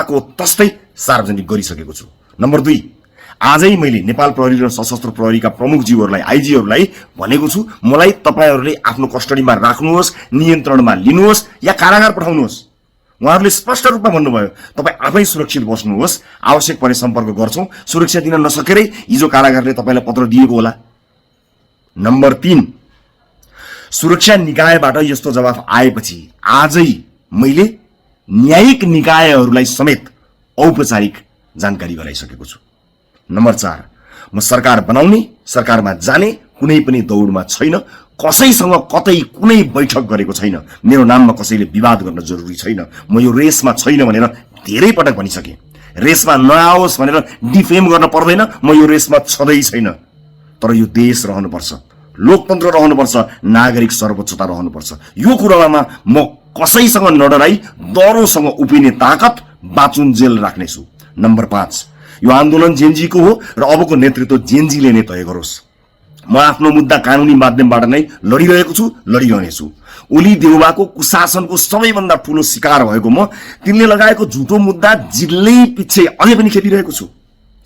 ताको तस्तै सार्वजनिक गरिसकेको छु। नम्बर 2, आजै मैले नेपाल प्रहरी र सशस्त्र प्रहरीका प्रमुखज्यूहरूलाई आइजीहरूलाई भनेको छु, मलाई तपाईहरुले आफ्नो कस्टडीमा राख्नुहोस्, नियन्त्रणमा लिनुहोस् या कारागार पठाउनुहोस्। उहाँहरूले स्पष्ट रूपमा भन्नुभयो तपाई आफै सुरक्षित बस्नुहोस्, आवश्यक परे सम्पर्क गर्छौं, सुरक्षा दिन नसकेरै हिजो कारागारले तपाईलाई पत्र दिएको होला। नम्बर 3, सुरक्षा निकायबाट यस्तो जवाफ आएपछि आजै मैले न्यायिक निकायहरूलाई समेत औपचारिक जानकारी गराइसकेको छु। नम्बर 4, म सरकार बनाउने, सरकारमा जाने कुनै पनि दौडमा छैन, कसैसँग कतै कुनै बैठक गरेको छैन, मेरो नाममा कसैले विवाद गर्न जरुरी छैन, म यो रेसमा छैन भनेर धेरै पटक भनिसके। रेसमा नआओस् भनेर डिफेम गर्न पर्दैन, म यो रेसमा छँदै छैन। तर यो देश रहनुपर्छ, लोकतन्त्र रहनुपर्छ, नागरिक सर्वोच्चता रहनुपर्छ। यो कुरामा म कसैसँग नडराई दरोसँग उभिने ताकत बाचुन्जेल राख्नेछु। नम्बर 5, यो आन्दोलन जेनजीको हो र अबको नेतृत्व जेनजीले नै तय गरोस्। म आफ्नो मुद्दा कानुनी माध्यमबाट नै लडिरहेको छु, लडिरहनेछु। ओली देउबाको कुशासनको सबैभन्दा ठूलो शिकार भएको म तिनले लगाएको झुटो मुद्दा जिल्लै पछि अझै पनि खेपिरहेको छु।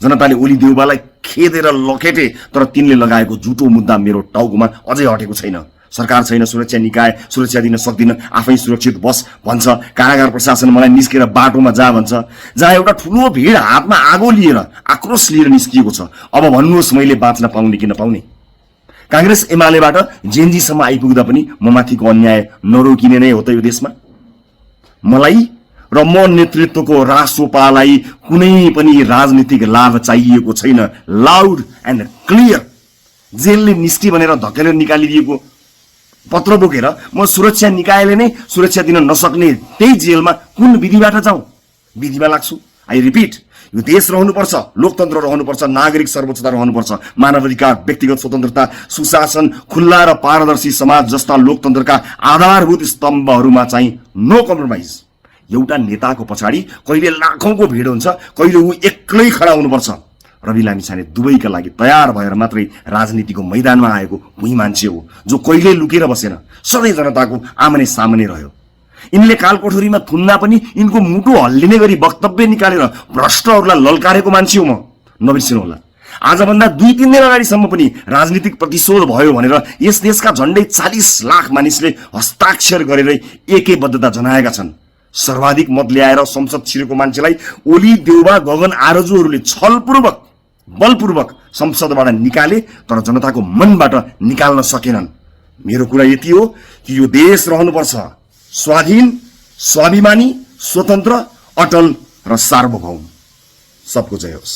जनताले ओली देउबालाई खेदेर लखेटे, तर तिनले लगाएको झुटो मुद्दा मेरो टाउकोमा अझै हटेको छैन। सरकार छैन, सुरक्षा निकाय सुरक्षा दिन सक्दिन, आफै सुरक्षित बस भन्छ, कारागार प्रशासन मलाई निस्केर बाटोमा जा भन्छ, जहाँ एउटा ठूलो भिड हातमा आगो लिएर आक्रोश लिएर निस्किएको छ। अब भन्नुहोस् मैले बाँच्न पाउने कि नपाउने? कांग्रेस एमालेबाट जेनजीसम्म आइपुग्दा पनि म माथिको अन्याय नरोकिने नै हो त यो देशमा? मलाई र म नेतृत्वको रासोपालाई कुनै पनि राजनीतिक लाभ चाहिएको छैन। लाउड एन्ड क्लियर जेलले निस्कि भनेर धकेलेर निकालिदिएको पत्र बोकेर म सुरक्षा निकायले नै सुरक्षा दिन नसक्ने त्यही जेलमा कुन विधिबाट जाउँ? विधिमा लाग्छु। आई रिपिट, यो देश रहनुपर्छ, लोकतन्त्र रहनुपर्छ, नागरिक सर्वोच्चता रहनुपर्छ, मानवाधिकार, व्यक्तिगत स्वतन्त्रता, सुशासन, खुल्ला र पारदर्शी समाज जस्ता लोकतन्त्रका आधारभूत स्तम्भहरूमा चाहिँ नो कम्प्रोमाइज। एउटा नेताको पछाडि कहिले लाखौंको भिड हुन्छ, कहिले ऊ एक्लै खडा हुनुपर्छ। रवि लामिछाने दुवैका लागि तयार भएर मात्रै राजनीतिको मैदानमा आएको उही मान्छे हो जो कहिले लुकेर बसेन, सधैँ जनताको आमने सामने रह्यो। यिनले कालकोठरीमा थुन्दा पनि यिनको मुटु हल्लिने गरी वक्तव्य निकालेर भ्रष्टहरूलाई ललकारेको मान्छे हो म, नबिर्सिनुहोला। आजभन्दा 2-3 दिन अगाडिसम्म पनि राजनीतिक प्रतिशोध भयो भनेर यस देशका झण्डै 40 लाख मानिसले हस्ताक्षर गरेर एकैबद्धता जनाएका छन्। सर्वाधिक मत ल्याएर संसद छिरेको मान्छेलाई ओली देउबा गगन आरजुहरूले छलपूर्वक बलपूर्वक संसदबाट निकाले, तर जनताको मनबाट निकाल्न सकेनन्। मेरो कुरा यति हो कि यो देश रहनुपर्छ स्वाधीन, स्वाभिमानी, स्वतन्त्र, अटल र सार्वभौम। सबको जय होस्।